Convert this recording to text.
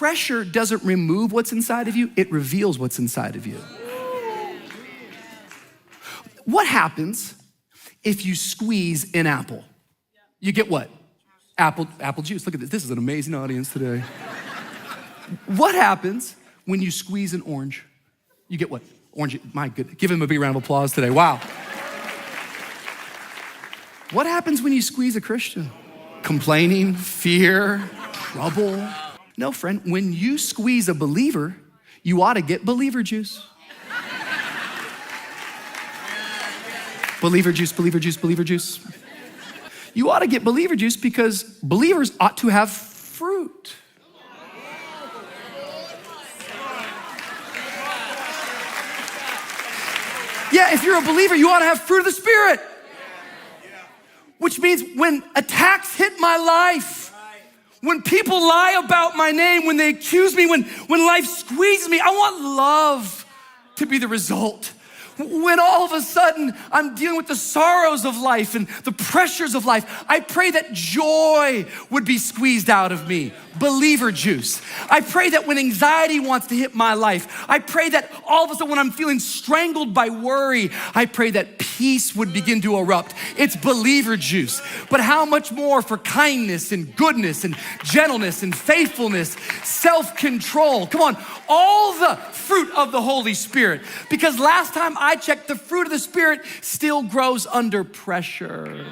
pressure doesn't remove what's inside of you, it reveals what's inside of you. What happens if you squeeze an apple? You get what? Apple juice. Look at this. This is an amazing audience today. What happens when you squeeze an orange? You get what? Orange. My goodness. Give him a big round of applause today. Wow. What happens when you squeeze a Christian? Complaining, fear, trouble. No, friend, when you squeeze a believer, you ought to get believer juice. Believer juice, believer juice, believer juice. You ought to get believer juice because believers ought to have fruit. Yeah, if you're a believer, you ought to have fruit of the Spirit. Which means when attacks hit my life, when people lie about my name, when they accuse me, when life squeezes me, I want love to be the result. When all of a sudden I'm dealing with the sorrows of life and the pressures of life, I pray that joy would be squeezed out of me, believer juice. I pray that when anxiety wants to hit my life, I pray that all of a sudden when I'm feeling strangled by worry, I pray that peace would begin to erupt. It's believer juice. But how much more for kindness and goodness and gentleness and faithfulness, self-control. Come on, all the fruit of the Holy Spirit. Because last time I checked, the fruit of the Spirit still grows under pressure.